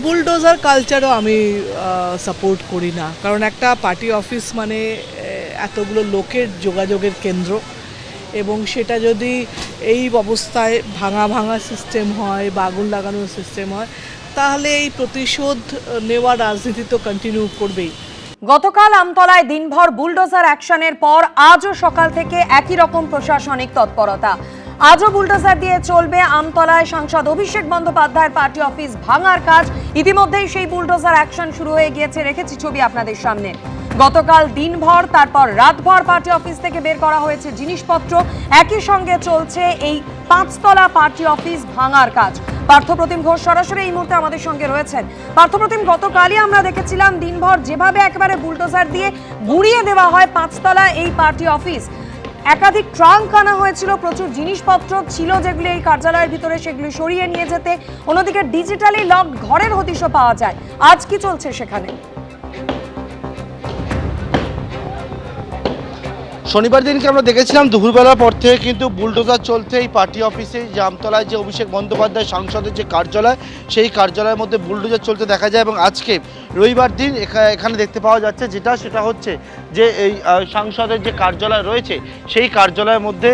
Bulldozer কালচারও আমি support করি না, কারণ একটা পার্টি অফিস মানে এতগুলো লোকের যোগাযোগের কেন্দ্র, এবং সেটা যদি এই অবস্থায় ভাঙা ভাঙা সিস্টেম হয় বা আগুন লাগানোর সিস্টেম হয়, তাহলে এই প্রতিশোধ নেওয়া রাজনীতি তো কন্টিনিউ করবেই। গতকাল আমতলায় দিনভর বুলডোজার অ্যাকশনের পর আজও সকাল থেকে একই রকম প্রশাসনিক তৎপরতা। আজও বুলডোজার দিয়ে চলবে আমতলায় সাংসদ অভিষেক বন্দ্যোপাধ্যায়ের পার্টি অফিস ভাঙার কাজ। ইতিমধ্যেই সেই বুলডোজার অ্যাকশন শুরু হয়ে গিয়েছে, রেখেছি ছবি আপনাদের সামনে। গতকাল দিনভর তারপর রাতভর পার্টি অফিস থেকে বের করা হয়েছে জিনিসপত্র। একই সঙ্গে চলছে এই 5তলা পার্টি অফিস ভাঙার কাজ। পার্থপ্রতিম ঘোষ সরাসরি এই মুহূর্তে আমাদের সঙ্গে রয়েছেন। পার্থপ্রতিম, গতকালই আমরা দেখেছিলাম দিনভর যেভাবে একেবারে বুলডোজার দিয়ে গুঁড়িয়ে দেওয়া হয় 5তলা এই পার্টি অফিস, একাধিক ট্রাঙ্ক আনা হয়েছিল, প্রচুর জিনিসপত্র ছিল যেগুলি এই কার্যালয়ের ভিতরে, সেগুলি সরিয়ে নিয়ে যেতে। অন্যদিকে ডিজিটালি লকড ঘরের হদিশও পাওয়া যায়। আজ কি চলছে সেখানে? শনিবার দিনকে আমরা দেখেছিলাম দুপুরবেলার পর থেকে কিন্তু বুলডোজার চলতে এই পার্টি অফিসে জামতলায় যে অভিষেক বন্দ্যোপাধ্যায় সাংসদের যে কার্যালয়, সেই কার্যালয়ের মধ্যে বুলডোজার চলতে দেখা যায়। এবং আজকে রবিবার দিন এখানে দেখতে পাওয়া যাচ্ছে সেটা হচ্ছে যে এই সাংসদের যে কার্যালয় রয়েছে সেই কার্যালয়ের মধ্যে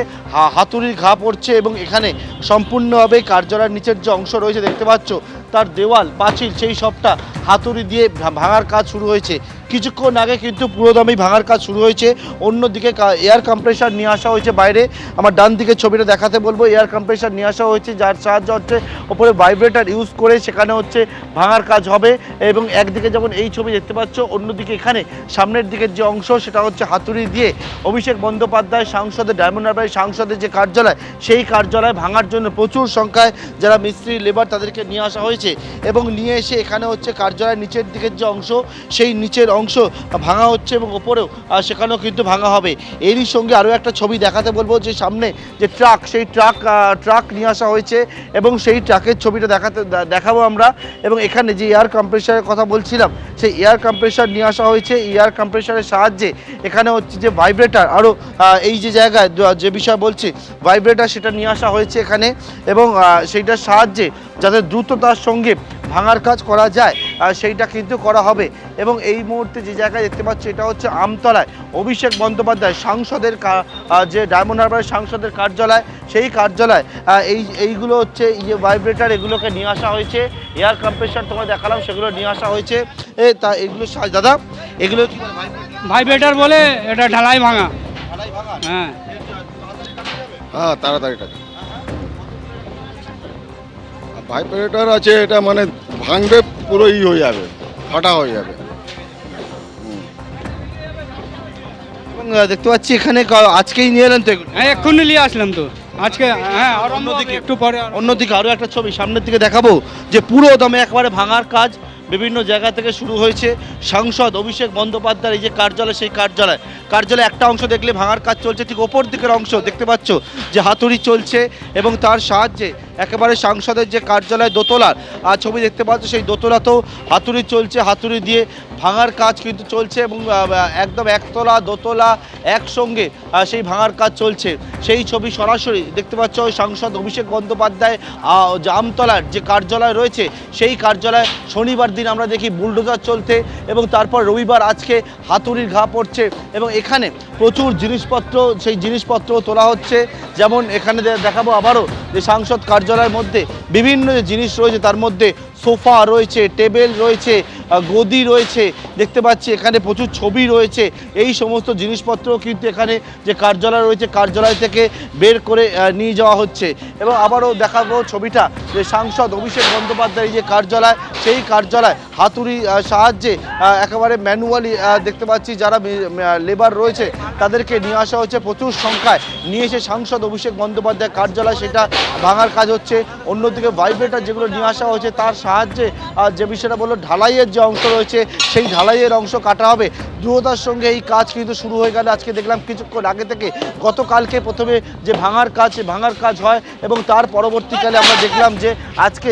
হাতুড়ির ঘা পড়ছে, এবং এখানে সম্পূর্ণভাবে কার্যালয়ের নিচের যে অংশ রয়েছে দেখতে পাচ্ছ, তার দেওয়াল পাঁচিল সেই সবটা হাতুড়ি দিয়ে ভাঙার কাজ শুরু হয়েছে। কিছুক্ষণ আগে কিন্তু পুরোদমেই ভাঙার কাজ শুরু হয়েছে। অন্যদিকে এয়ার কম্প্রেসার নিয়ে আসা হয়েছে বাইরে। আমার ডান দিকে ছবিটা দেখাতে বলবো। এয়ার কম্প্রেসার নিয়ে আসা হয়েছে, যার সাহায্য হচ্ছে ওপরে ভাইব্রেটার ইউজ করে সেখানে হচ্ছে ভাঙার কাজ হবে। এবং একদিকে যেমন এই ছবি দেখতে পাচ্ছ, অন্যদিকে এখানে সামনের দিকের যে অংশ সেটা হচ্ছে হাতুড়ি দিয়ে অভিষেক বন্দ্যোপাধ্যায় সাংসদের, ডায়মন্ড হারবারের সাংসদের যে কার্যালয়, সেই কার্যালয় ভাঙার জন্য প্রচুর সংখ্যায় যারা মিস্ত্রি লেবার তাদেরকে নিয়ে আসা হয়েছে। এবং নিয়ে এসে এখানে হচ্ছে কার্যালয়ের নিচের দিকের যে অংশ, সেই নিচের অংশ ভাঙা হচ্ছে, এবং ওপরেও সেখানেও কিন্তু ভাঙা হবে। এরই সঙ্গে আরও একটা ছবি দেখাতে বলবো, যে সামনে যে ট্রাক, সেই ট্রাক নিয়ে আসা হয়েছে, এবং সেই ট্রাকের ছবিটা দেখাবো আমরা। এবং এখানে যে এয়ার কম্প্রেসারের কথা বলছিলাম, সেই এয়ার কম্প্রেসার নিয়ে আসা হয়েছে। এয়ার কম্প্রেসারের সাহায্যে এখানে হচ্ছে যে ভাইব্রেটার, আরও এই যে জায়গায় যে বিষয় বলছি ভাইব্রেটার, সেটা নিয়ে আসা হয়েছে এখানে, এবং সেইটার সাহায্যে যাতে দ্রুততার সঙ্গে ভাঙার কাজ করা যায় সেইটা কিন্তু করা হবে। এবং এই মুহূর্তে যে জায়গায় দেখতে পাচ্ছি, এটা হচ্ছে আমতলায় অভিষেক বন্দ্যোপাধ্যায় সাংসদের যে ডায়মন্ড হারবারের সাংসদের কার্যালয়, সেই কার্যালয় এইগুলো হচ্ছে ইয়ে ভাইব্রেটার, এগুলোকে নিয়ে আসা হয়েছে। এয়ার কম্প্রেসার তোমায় দেখালাম, সেগুলো নিয়ে আসা হয়েছে। তা এগুলো দাদা, এগুলো কি ভাইব্রেটার বলে? এটা ঢালাই ভাঙা। হ্যাঁ হ্যাঁ, তাড়াতাড়ি ভাইব্রেটার আছে, এটা মানে ভাঙবে পুরো হয়ে যাবে, ফাটা হয়ে যাবে। এবং দেখতে পাচ্ছি এখানে আজকেই নিয়ে এলেন তো এগুলো? হ্যাঁ, এক্ষুনি নিয়ে আসলাম তো আজকে। হ্যাঁ, আর অন্যদিকে একটু পরে, অন্যদিকে আরও একটা ছবি সামনের দিকে দেখাবো, যে পুরো দমে একবারে ভাঙার কাজ বিভিন্ন জায়গা থেকে শুরু হয়েছে। সাংসদ অভিষেক বন্দ্যোপাধ্যায়ের এই যে কার্যালয়, সেই কার্যালয় একটা অংশ দেখলে ভাঙার কাজ চলছে, ঠিক ওপর দিকের অংশ দেখতে পাচ্ছ যে হাতুড়ি চলছে, এবং তার সাহায্যে একেবারে সাংসদের যে কার্যালয় দোতলার ছবি দেখতে পাচ্ছ, সেই দোতলাতেও হাতুড়ি চলছে, হাতুড়ি দিয়ে ভাঙার কাজ কিন্তু চলছে। এবং একদম একতলা দোতলা একসঙ্গে সেই ভাঙার কাজ চলছে। সেই ছবি সরাসরি দেখতে পাচ্ছ ওই সাংসদ অভিষেক বন্দ্যোপাধ্যায় আমতলার যে কার্যালয় রয়েছে, সেই কার্যালয় শনিবার দিন আমরা দেখি বুলডোজার চলতে, এবং তারপর রবিবার আজকে হাতুড়ির ঘা পড়ছে, এবং এখানে প্রচুর জিনিসপত্র, সেই জিনিসপত্র তোলা হচ্ছে। যেমন এখানে দেখাবো আবারও, যে সাংসদ কার্যালয়ের মধ্যে বিভিন্ন যে জিনিস রয়েছে, তার মধ্যে সোফা রয়েছে, টেবিল রয়েছে, গদি রয়েছে, দেখতে পাচ্ছি এখানে প্রচুর ছবি রয়েছে। এই সমস্ত জিনিসপত্র কিন্তু এখানে যে কার্যালয় রয়েছে, কার্যালয় থেকে বের করে নিয়ে যাওয়া হচ্ছে। এবং আবারও দেখাবো ছবিটা, যে সাংসদ অভিষেক বন্দ্যোপাধ্যায়ের যে কার্যালয়, সেই কার্যালয় হাতুড়ি সাহায্যে একেবারে ম্যানুয়ালি দেখতে পাচ্ছি যারা লেবার রয়েছে তাদেরকে নিয়ে আসা হচ্ছে, প্রচুর সংখ্যায় নিয়ে এসে সাংসদ অভিষেক বন্দ্যোপাধ্যায়ের কার্যালয় সেটা ভাঙার কাজ হচ্ছে। অন্যদিকে ভাইব্রেটার যেগুলো নিয়ে আসা হয়েছে, তার সাহায্যে যে বিষয়টা বললো ঢালাইয়ের যে অংশ রয়েছে, সেই ঢালাইয়ের অংশ কাটা হবে। দ্রুততার সঙ্গে এই কাজ কিন্তু শুরু হয়ে গেল। আজকে দেখলাম কিছুক্ষণ আগে থেকে, গতকালকে প্রথমে যে ভাঙার কাজ হয় এবং তার পরবর্তীকালে আমরা দেখলাম যে আজকে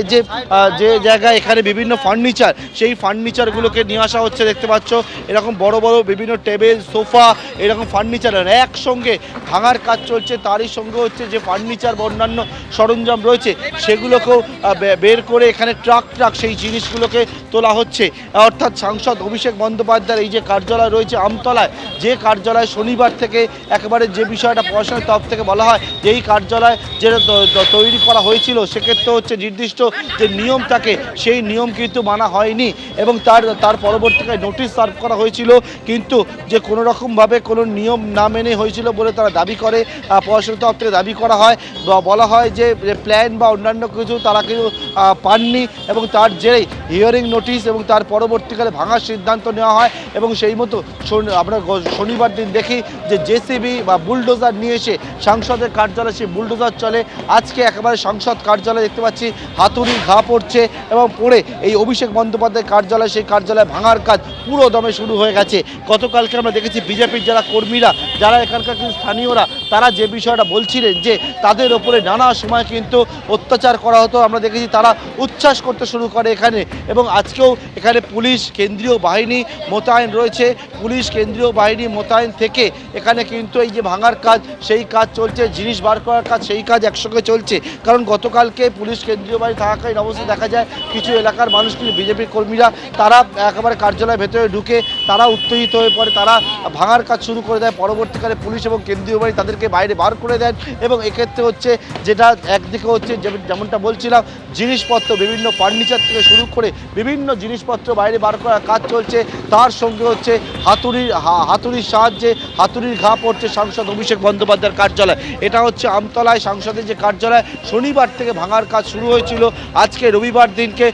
যে জায়গায় এখানে বিভিন্ন ফার্নিচার, সেই ফার্নিচারগুলোকে নিয়ে আসা হচ্ছে। দেখতে পাচ্ছ এরকম বড় বড় বিভিন্ন টেবিল, সোফা, এরকম ফার্নিচার একসঙ্গে ভাঙার কাজ চলছে। তারই সঙ্গে হচ্ছে যে ফার্নিচার বা অন্যান্য সরঞ্জাম রয়েছে সেগুলোকেও বের করে এখানে ট্রাক সেই জিনিসগুলোকে তোলা হচ্ছে। অর্থাৎ সাংসদ অভিষেক বন্দ্যোপাধ্যায়ের এই যে কার্যালয় রয়েছে আমতলায়, যে কার্যালয় শনিবার থেকে একেবারে যে বিষয়টা প্রশাসনের তরফ থেকে বলা হয় যে এই কার্যালয় যেটা তৈরি করা হয়েছিল সেক্ষেত্রে হচ্ছে নির্দিষ্ট যে নিয়ম থাকে সেই নিয়ম কিন্তু মানা হয়নি এবং তার পরবর্তীকালে নোটিশ সার্ভ করা হয়েছিল, কিন্তু যে কোনো রকমভাবে কোনো নিয়ম না মেনে হয়েছিল বলে তারা দাবি করে। প্রশাসনের তরফ থেকে দাবি করা হয়, বলা হয় যে প্ল্যান বা অন্যান্য কিছু তারা কিন্তু পাননি এবং তার জেরেই হিয়ারিং নোটিশ এবং তার পরবর্তীকালে ভাঙার সিদ্ধান্ত নেওয়া হয়। এবং সেই মতো আমরা শনিবার দিন দেখি যে জেসিবি বা বুলডোজার নিয়ে এসে সাংসদের কার্যালয়ে সেই বুলডোজার চলে। আজকে একেবারে সংসদ কার্যালয়ে দেখতে পাচ্ছি হাতুড়ি ঘা পড়ছে এবং পড়ে এই অভিষেক বন্দ্যোপাধ্যায়ের কার্যালয়, সেই কার্যালয়ে ভাঙার কাজ পুরো দমে শুরু হয়ে গেছে। গতকালকে আমরা দেখেছি বিজেপির যারা কর্মীরা, যারা এখানকার কিন্তু স্থানীয়রা, তারা যে বিষয়টা বলছিলেন যে তাদের ওপরে নানা সময় কিন্তু অত্যাচার করা হতো, আমরা দেখেছি তারা উচ্ছ্বাস করতে শুরু করে এখানে। এবং আজকেও এখানে পুলিশ কেন্দ্রীয় বাহিনী মোতায়েন রয়েছে। পুলিশ কেন্দ্রীয় বাহিনী মোতায়েন থেকে এখানে কিন্তু এই যে ভাঙার কাজ সেই কাজ চলছে, জিনিস বার করার কাজ সেই কাজ একসঙ্গে চলছে। কারণ গতকালকে পুলিশ কেন্দ্রীয় বাহিনী থাকাকালীন অবস্থায় দেখা যায় কিছু এলাকার মানুষ, কিছু বিজেপির কর্মীরা তারা একেবারে কার্যালয়ের ভেতরে ঢুকে তারা উত্তেজিত হয়ে পড়ে, তারা ভাঙার কাজ শুরু করে দেয়। পরবর্তীকালে পুলিশ এবং কেন্দ্রীয় বাহিনী তাদেরকে বাইরে বার করে দেন এবং এক্ষেত্রে হচ্ছে যেটা একদিকে হচ্ছে যেমনটা বলছিলাম, জিনিসপত্র বিভিন্ন ফার্নিচার থেকে শুরু করে বিভিন্ন জিনিসপত্র বাইরে বার করার কাজ চলছে। তার সঙ্গে হচ্ছে হাতুড়ির সাহায্যে হাতুড়ির ঘা পড়ছে সাংসদ অভিষেক বন্দ্যোপাধ্যায়ের কার্যালয়। এটা হচ্ছে আমতলায় সাংসদের যে কার্যালয়, শনিবার থেকে ভাঙার কাজ শুরু হয়েছিল। আজকে রবিবার দিনকে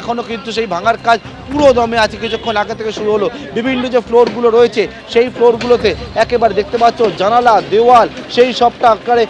এখনও কিন্তু সেই ভাঙার কাজ পুরো দমে আছে। কিছুক্ষণ আগে থেকে শুরু হলো। বিভিন্ন যে ফ্লোরগুলো রয়েছে সেই ফ্লোরগুলোতে একেবারে দেখতে পাচ্ছ জানালা, দেওয়াল সেই সবটা আকারে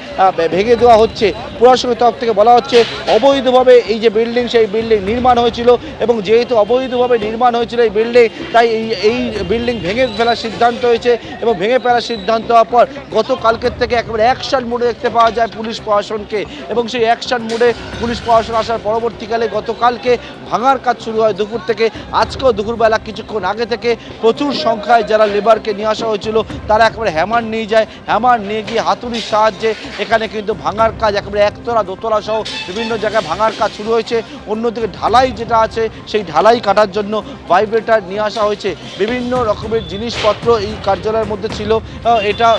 ভেঙে দেওয়া হচ্ছে। প্রশাসনের তরফ থেকে বলা হচ্ছে অবৈধভাবে এই যে বিল্ডিং, সেই বিল্ডিং নির্মাণ হয়েছিল এবং যেহেতু অবৈধভাবে নির্মাণ হয়েছিল এই বিল্ডিং, তাই এই বিল্ডিং ভেঙে ফেলার সিদ্ধান্ত হয়েছে। এবং ভেঙে ফেলার সিদ্ধান্ত হওয়ার পর গতকালকের থেকে একেবারে অ্যাকশন মোডে দেখতে পাওয়া যায় পুলিশ প্রশাসনকে। এবং সেই অ্যাকশন মোডে পুলিশ প্রশাসন আসার পরবর্তীকালে গতকালকে ভাঙার কাজ শুরু হয় দুপুর থেকে। আজকেও দুপুরবেলা কিছুক্ষণ আগে থেকে প্রচুর সংখ্যায় যারা লেবারকে নিয়ে আসা হয়েছিল তারা একেবারে হ্যামার নিয়ে যায়। হ্যামার নিয়ে গিয়ে হাতুড়ির সাহায্যে এখানে কিন্তু ভাঙার কাজ একেবারে একতলা দোতলা সহ বিভিন্ন জায়গায় ভাঙার কাজ শুরু হয়েছে। অন্যদিকে ঢালাই যেটা আছে সেই ঢালাই কাটার জন্য ভাইব্রেটার নিয়ে আসা হয়েছে। বিভিন্ন রকমের জিনিসপত্র এই কার্যালয়ের মধ্যে ছিল।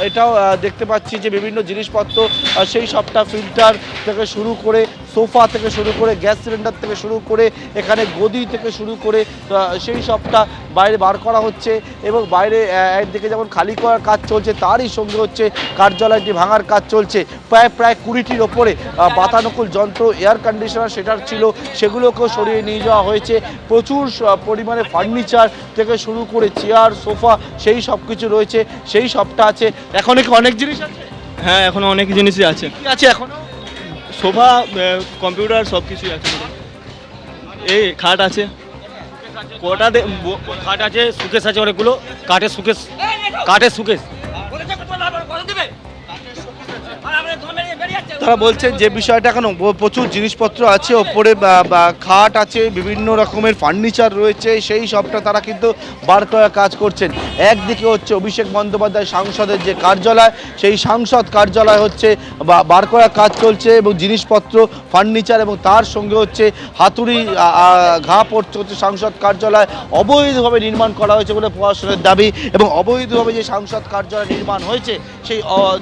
এটাও দেখতে পাচ্ছি যে বিভিন্ন জিনিসপত্র সেই সবটা ফিল্টার থেকে শুরু করে, সোফা থেকে শুরু করে, গ্যাস সিলিন্ডার থেকে শুরু করে, এখানে গদি থেকে শুরু করে সেই সবটা বাইরে বার করা হচ্ছে। এবং বাইরে একদিকে যেমন খালি করার কাজ চলছে, তারই সঙ্গে হচ্ছে কার্যালয়টি ভাঙার কাজ চলছে। প্রায় 20টির ওপরে বাতানুকূল যন্ত্র, এয়ার কন্ডিশনার সেটার ছিল, সেগুলোকেও সরিয়ে নিয়ে যাওয়া হয়েছে। প্রচুর পরিমাণে ফার্নিচার থেকে শুরু করে চেয়ার, সোফা সেই সব কিছু রয়েছে, সেই সবটা আছে। এখন কি অনেক জিনিস আছে? হ্যাঁ, এখনো অনেক জিনিসই আছে। কি আছে এখনো? সোফা, কম্পিউটার সব কিছুই আছে। এই খাট আছে, খাট আছে, সুকেশ আছে অনেকগুলো, কাঠের সুকেশ। তারা বলছেন যে বিষয়টা এখন প্রচুর জিনিসপত্র আছে, ওপরে খাট আছে, বিভিন্ন রকমের ফার্নিচার রয়েছে, সেই সবটা তারা কিন্তু বার করার কাজ করছেন। একদিকে হচ্ছে অভিষেক বন্দ্যোপাধ্যায় সাংসদের যে কার্যালয়, সেই সাংসদ কার্যালয় হচ্ছে বার করার কাজ চলছে এবং জিনিসপত্র, ফার্নিচার এবং তার সঙ্গে হচ্ছে হাতুড়ি ঘা পড়ছে হচ্ছে সাংসদ কার্যালয় অবৈধভাবে নির্মাণ করা হয়েছে বলে প্রশাসনের দাবি। এবং অবৈধভাবে যে সাংসদ কার্যালয় নির্মাণ হয়েছে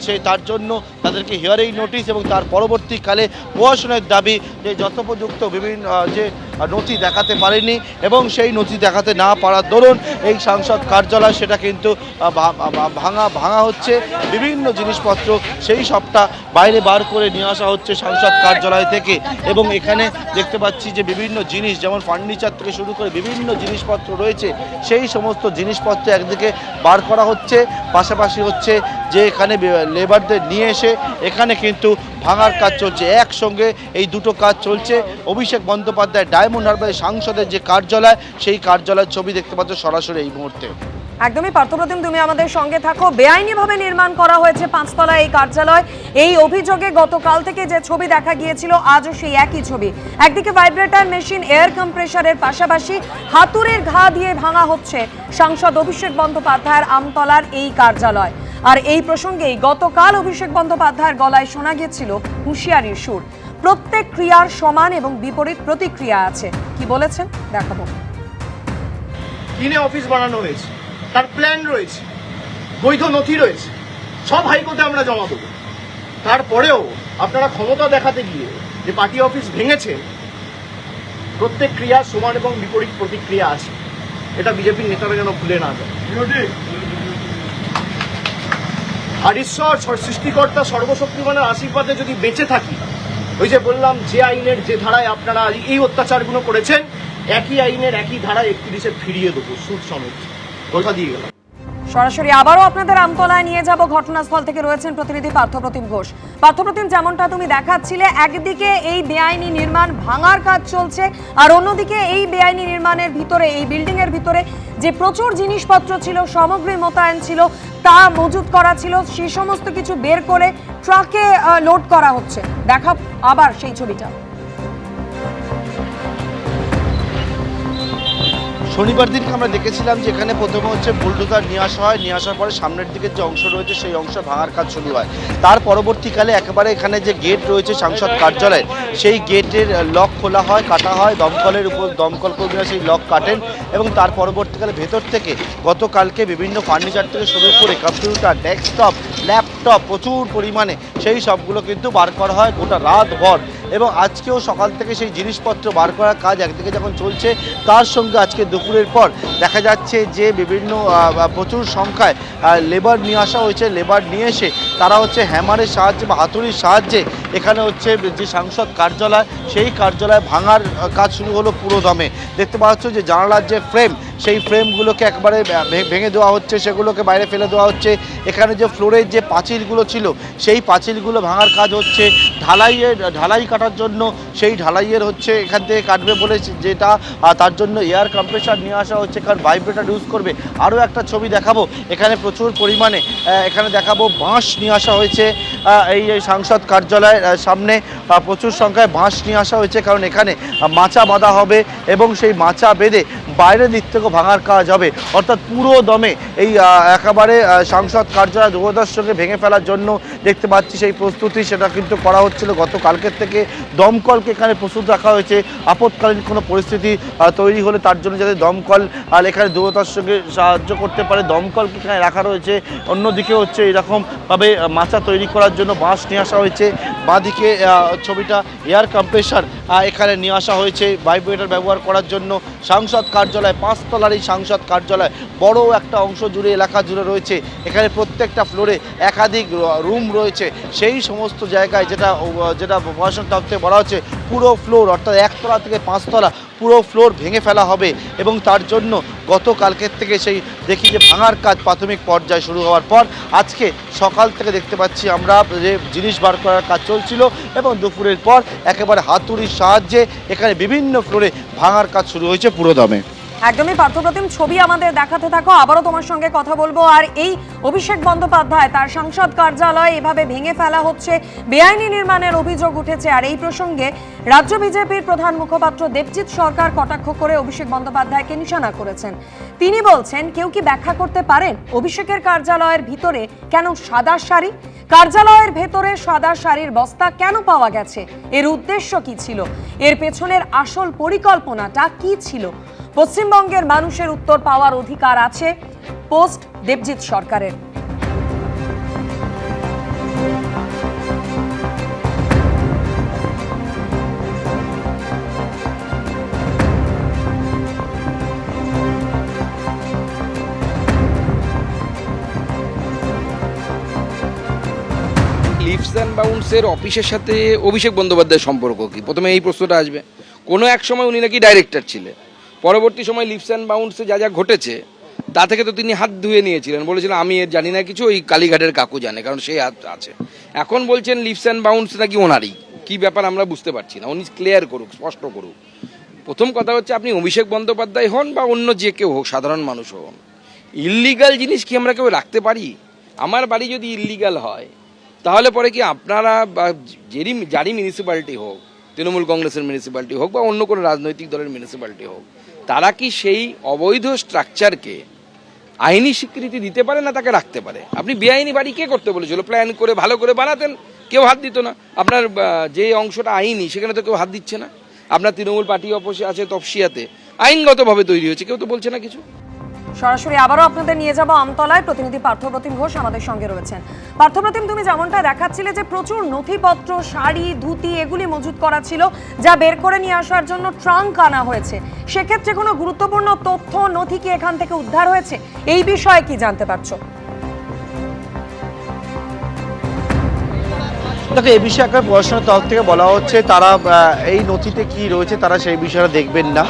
সেই তার জন্য তাদেরকে হিয়ারিং নোটিশ এবং তার পরবর্তীকালে প্রশাসনের দাবি যে যথোপযুক্ত বিভিন্ন যে নথি দেখাতে পারেনি এবং সেই নথি দেখাতে না পারার দরুন এই সাংসদ কার্যালয় সেটা কিন্তু ভাঙা হচ্ছে। বিভিন্ন জিনিসপত্র সেই সবটা বাইরে বার করে নিয়ে আসা হচ্ছে সাংসদ কার্যালয় থেকে। এবং এখানে দেখতে পাচ্ছি যে বিভিন্ন জিনিস, যেমন ফার্নিচার থেকে শুরু করে বিভিন্ন জিনিসপত্র রয়েছে, সেই সমস্ত জিনিসপত্র একদিকে বার করা হচ্ছে, পাশাপাশি হচ্ছে যে এখানে লেবারদের নিয়ে এসে এখানে কিন্তু ভাঙার কাজ চলছে। একসঙ্গে এই দুটো কাজ চলছে। অভিষেক বন্দ্যোপাধ্যায় ডায়মন্ড হারবারের সাংসদের যে কার্যালয়, সেই কার্যালয়ের ছবি দেখতে পাচ্ছ সরাসরি এই মুহূর্তে। একদমই পার্থপ্রতিম, তুমি আমাদের সঙ্গে থাকো। বেআইনিভাবে নির্মাণ করা হয়েছে 5 তলা এই কার্যালয়। এই অভিযোগে গতকাল থেকে যে ছবি দেখা গিয়েছিল আজও সেই একই ছবি। একদিকে ভাইব্রেটর মেশিন, এয়ার কম্প্রেসারের পাশাপাশি হাতুড়ির ঘা দিয়ে ভাঙা হচ্ছে সাংসদ অভিষেক বন্দ্যোপাধ্যায়ের আমতলার এই কার্যালয়। আর এই প্রসঙ্গেই গতকাল অভিষেক বন্দ্যোপাধ্যায়ের গলায় শোনা গিয়েছিল হুঁশিয়ারির সুর। প্রত্যেক ক্রিয়ার সমান এবং বিপরীত প্রতিক্রিয়া আছে। কি বলেছেন দেখাবো। কিনে অফিস বানানো হয়েছে, তার প্ল্যান রয়েছে, বৈধ নথি রয়েছে, সব হাইকোর্টে আমরা জমা দেবো। তারপরেও আপনারা ক্ষমতা দেখাতে গিয়ে যে পার্টি অফিস ভেঙেছে, প্রত্যেক ক্রিয়ার সমান এবং বিপরীত প্রতিক্রিয়া আছে, এটা বিজেপির নেতারা যেন ভুলে না যায়। আর ঈশ্বর সৃষ্টিকর্তা সর্বশক্তিমানের আশীর্বাদে যদি বেঁচে থাকি, ওই যে বললাম যে আইনের যে ধারায় আপনারা এই অত্যাচারগুলো করেছেন, একই আইনের একই ধারায় 31-এ ফিরিয়ে দেবো সুদ সমেত, কথা দিয়ে গেলাম। সরাসরি আবারও আপনাদের আমতলায় নিয়ে যাব। ঘটনাস্থল থেকে রয়েছেন প্রতিনিধি পার্থপ্রতিম ঘোষ। পার্থপ্রতিম, যেমনটা তুমি দেখাচ্ছিলে, একদিকে এই বেআইনি নির্মাণ ভাঙার কাজ চলছে, আর অন্যদিকে এই বেআইনি নির্মাণের ভিতরে, এই বিল্ডিং এর ভিতরে যে প্রচুর জিনিসপত্র ছিল, সামগ্রী মোতায়েন ছিল, তা মজুত করা ছিল, সেই সমস্ত কিছু বের করে ট্রাকে লোড করা হচ্ছে। দেখা আবার সেই ছবিটা। শনিবার দিনকে আমরা দেখেছিলাম যে এখানে প্রথমে হচ্ছে বুলডোজার নিয়ে আসা হয়, নিয়ে আসার পরে সামনের দিকের যে অংশ রয়েছে সেই অংশ ভাঙার কাজ শুরু হয়। তার পরবর্তীকালে একেবারে এখানে যে গেট রয়েছে সাংসদ কার্যালয়ের, সেই গেটের লক খোলা হয়, কাটা হয়, দমকলের উপর দমকল কর্মীরা সেই লক কাটেন এবং তার পরবর্তীকালে ভেতর থেকে গতকালকে বিভিন্ন ফার্নিচার থেকে শুরু করে কম্পিউটার, ডেস্কটপ, ল্যাপটপ প্রচুর পরিমাণে সেই সবগুলো কিন্তু বার করা হয় গোটা রাত ভর। এবং আজকেও সকাল থেকে সেই জিনিসপত্র বার করার কাজ একদিকে যখন চলছে, তার সঙ্গে আজকে দুপুরের পর দেখা যাচ্ছে যে বিভিন্ন প্রচুর সংখ্যায় লেবার নিয়ে আসা হয়েছে। লেবার নিয়ে এসে তারা হচ্ছে হ্যামারের সাহায্যে বা হাতুড়ির সাহায্যে এখানে হচ্ছে যে সাংসদ কার্যালয়, সেই কার্যালয় ভাঙার কাজ শুরু হলো পুরো দমে। দেখতে পাওয়া হচ্ছে যে জানালার যে ফ্রেম, সেই ফ্রেমগুলোকে একবারে ভেঙে দেওয়া হচ্ছে, সেগুলোকে বাইরে ফেলে দেওয়া হচ্ছে। এখানে যে ফ্লোরের যে পাঁচিলগুলো ছিল, সেই পাঁচিলগুলো ভাঙার কাজ হচ্ছে। ঢালাই কাটার জন্য সেই ঢালাইয়ের হচ্ছে এখান থেকে কাটবে বলে যেটা, তার জন্য এয়ার কম্প্রেসার নিয়ে আসা হচ্ছে, কারণ ভাইব্রেটর ইউজ করবে। আরও একটা ছবি দেখাবো, এখানে প্রচুর পরিমাণে এখানে দেখাবো বাঁশ নিয়ে আসা হয়েছে। এই সাংসদ কার্যালয়ের সামনে প্রচুর সংখ্যায় বাঁশ নিয়ে আসা হয়েছে, কারণ এখানে মাচা বাঁধা হবে এবং সেই মাচা বেঁধে বাইরের দিক থেকে ভাঙার কাজ হবে। অর্থাৎ পুরো দমে এই একেবারে সাংসদ কার্যালয় দুর্দশার সঙ্গে ভেঙে ফেলার জন্য দেখতে পাচ্ছি সেই প্রস্তুতি, সেটা কিন্তু করা হচ্ছিল গতকালকের থেকে। দমকলকে এখানে প্রস্তুত রাখা হয়েছে, আপৎকালীন কোনো পরিস্থিতি তৈরি হলে তার জন্য যাতে দমকল এখানে দুর্দশার সঙ্গে সাহায্য করতে পারে, দমকলকে এখানে রাখা রয়েছে। অন্যদিকে হচ্ছে এরকমভাবে মাচা তৈরি করার জন্য বাঁশ নিয়ে আসা হয়েছে। বাঁদিকে ছবিটা এয়ার কম্প্রেসার এখানে নিয়ে আসা হয়েছে ভাইব্রেটর ব্যবহার করার জন্য। সাংসদ কার্যালয় 5 তলার এই সাংসদ কার্যালয় বড় একটা অংশ জুড়ে, এলাকা জুড়ে রয়েছে। এখানে প্রত্যেকটা ফ্লোরে একাধিক রুম রয়েছে। সেই সমস্ত জায়গায় যেটা প্রশাসন তরফ থেকে বলা হচ্ছে, পুরো ফ্লোর অর্থাৎ 1 তলা থেকে 5 তলা পুরো ফ্লোর ভেঙে ফেলা হবে। এবং তার জন্য গতকালকের থেকে সেই দেখি যে ভাঙার কাজ প্রাথমিক পর্যায়ে শুরু হওয়ার পর আজকে সকাল থেকে দেখতে পাচ্ছি আমরা যে জিনিস বার করার কাজ চলছিল এবং দুপুরের পর একেবারে হাতুড়ির সাহায্যে এখানে বিভিন্ন ফ্লোরে ভাঙার কাজ শুরু হয়েছে পুরো দমে। একদমই পার্থপ্রতিম, ছবি আমাদের দেখাতে থাকো, আবারও তোমার সঙ্গে কথা বলবো। আর এই অভিষেক বন্দ্যোপাধ্যায়, তার সংসদ কার্যালয় এভাবে ভেঙে ফেলা হচ্ছে, বেআইনি নির্মাণের অভিযোগ উঠেছে। আর এই প্রসঙ্গে রাজ্য বিজেপির প্রধান মুখপাত্র দেবজিৎ সরকার কটাক্ষ করে অভিষেক বন্দ্যোপাধ্যায়কে নিশানা করেছেন। তিনি বলছেন, কেউ কি ব্যাখ্যা করতে পারেন অভিষেকের কার্যালয়ের ভিতরে কেন সাদা শাড়ি? কার্যালয়ের ভেতরে সাদা শাড়ির বস্তা কেন পাওয়া গেছে? এর উদ্দেশ্য কি ছিল? এর পেছনের আসল পরিকল্পনাটা কি ছিল? পশ্চিমবঙ্গের মানুষের উত্তর পাওয়ার অধিকার আছে পোস্ট দেবজিৎ সরকারের। লিফটস অ্যান্ড বাউন্সের অফিসের সাথে অভিষেক বন্দ্যোপাধ্যায়ের সম্পর্ক কি? প্রথমে এই প্রশ্নটা আসবে। কোনো এক সময় উনি নাকি ডাইরেক্টর ছিলেন, পরবর্তী সময় লিফটস অ্যান্ড বাউন্সে যা যা ঘটেছে তা থেকে তো তিনি হাত ধুয়ে নিয়েছিলেন, বলেছিলেন আমি এর জানি না কিছু, ওই কালীঘাটের কাকু জানে, কারণ সেই হাত আছে। এখন বলছেন লিফটস অ্যান্ড বাউন্স নাকি ওনারই। কি ব্যাপার আমরা বুঝতে পারছি না, উনি ক্লিয়ার করুক, স্পষ্ট করুক। প্রথম কথা হচ্ছে, আপনি অভিষেক বন্দ্যোপাধ্যায় হন বা অন্য যে কেউ হোক, সাধারণ মানুষ হন, ইল্লিগাল জিনিস কি আমরা কেউ রাখতে পারি? আমার বাড়ি যদি ইল্লিগাল হয় তাহলে পরে কি আপনারা বা যারই মিউনিসিপ্যালিটি হোক, তৃণমূল কংগ্রেসের মিউনিসিপ্যালিটি হোক বা অন্য কোনো রাজনৈতিক দলের মিউনিসিপ্যালিটি হোক, তারা কি সেই অবৈধ স্ট্রাকচারকে আইনি স্বীকৃতি দিতে পারে না তাকে রাখতে পারে? আপনি বেআইনি বাড়ি কে করতে বলেছিল? প্ল্যান করে ভালো করে বানাতেন, কেউ হাত দিত না। আপনার যে অংশটা আইনি সেখানে তো কেউ হাত দিচ্ছে না। আপনার তৃণমূল পার্টি অফিসে আছে তফসিয়াতে, আইনগতভাবে তৈরি হয়েছে, কেউ তো বলছে না কিছু। সরাসরি আবারও আপনাদের নিয়ে যাব আমতলায়। প্রতিনিধি পার্থপ্রতিম ঘোষ আমাদের সঙ্গে রয়েছেন। পার্থপ্রতিম, তুমি যেমনটা দেখাচ্ছিলে যে প্রচুর নথিপত্র, শাড়ি, ধুতি এগুলি মজুত করা ছিল, যা বের করে নিয়ে আসার জন্য ট্রাঙ্ক আনা হয়েছে। সেক্ষেত্রে কোনো গুরুত্বপূর্ণ তথ্য, নথি কি এখান থেকে উদ্ধার হয়েছে? এই বিষয়ে কি জানতে পারছো? দেখো, এই বিষয়ে একটা প্রশাসনের তরফ থেকে বলা হচ্ছে তারা এই নথিতে কি রয়েছে তারা সেই বিষয়টা দেখবেন না।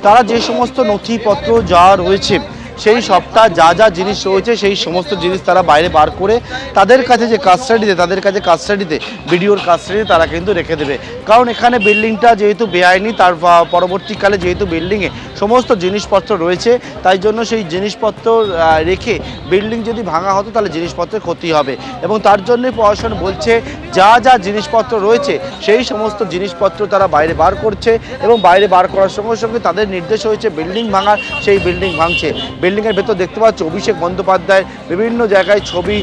তারা যে সমস্ত নথিপত্র যা রয়েছে সেই সপ্তাহ যা যা জিনিস রয়েছে সেই সমস্ত জিনিস তারা বাইরে বার করে তাদের কাছে কাস্টাডিতে বিডিওর কাস্টাডিতে তারা কিন্তু রেখে দেবে। কারণ এখানে বিল্ডিংটা যেহেতু বেআইনি, তার পরবর্তীকালে যেহেতু বিল্ডিংয়ে সমস্ত জিনিসপত্র রয়েছে, তাই জন্য সেই জিনিসপত্র রেখে বিল্ডিং যদি ভাঙা হতো তাহলে জিনিসপত্রের ক্ষতি হবে। এবং তার জন্যই প্রশাসন বলছে যা যা জিনিসপত্র রয়েছে সেই সমস্ত জিনিসপত্র তারা বাইরে বার করছে, এবং বাইরে বার করার সঙ্গে সঙ্গে তাদের নির্দেশ হয়েছে বিল্ডিং ভাঙার, সেই বিল্ডিং ভাঙছে। বিল্ডিংয়ের ভেতর দেখতে পাচ্ছ অভিষেক বন্দ্যোপাধ্যায় বিভিন্ন জায়গায় ছবি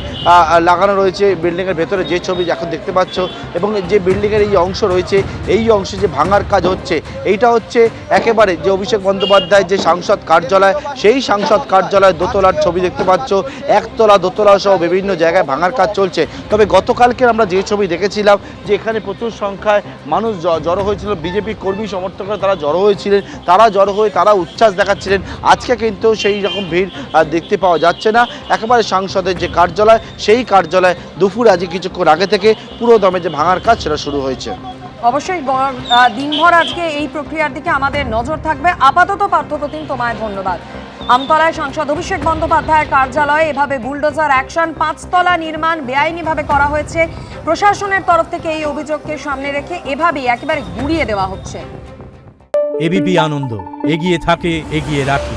লাগানো রয়েছে। বিল্ডিংয়ের ভেতরে যে ছবি এখন দেখতে পাচ্ছ, এবং যে বিল্ডিংয়ের এই অংশ রয়েছে, এই অংশে যে ভাঙার কাজ হচ্ছে, এইটা হচ্ছে একেবারে যে অভিষেক বন্দ্যোপাধ্যায় যে সাংসদ কার্যালয়, সেই সাংসদ কার্যালয় দোতলার ছবি দেখতে পাচ্ছ। একতলা, দোতলা সহ বিভিন্ন জায়গায় ভাঙার কাজ চলছে। তবে গতকালকে আমরা যে ছবি দেখেছিলাম যে এখানে প্রচুর সংখ্যায় মানুষ জড়ো হয়েছিল, বিজেপি কর্মী সমর্থকরা তারা জড়ো হয়েছিলেন, তারা উচ্ছ্বাস দেখাচ্ছিলেন। আজকে কিন্তু সেই রকম ভিড় দেখতে পাওয়া যাচ্ছে না। একেবারে সাংসদের যে কার্যালয়, সেই কার্যালয় দুপুর আজ কিছুক্ষণ আগে থেকে পুরো দমে যে ভাঙার কাজ সেটা শুরু হয়েছে। অবশ্যই দিনভর আজকে এই প্রক্রিয়ার দিকে আমাদের নজর থাকবে। আপাতত পার্থপ্রতিম, তোমায় ধন্যবাদ। আমতলায় সাংসদ অভিষেক বন্দ্যোপাধ্যায়ের কার্যালয়ে এভাবে বুলডোজার অ্যাকশন, 5 তলা নির্মাণ বেআইনিভাবে করা হয়েছে। প্রশাসনের তরফ থেকে এই অভিযোগকে সামনে রেখে এভাবেই একেবারে গুড়িয়ে দেওয়া হচ্ছে। এবিপি আনন্দ, এগিয়ে থাকে, এগিয়ে রাখে।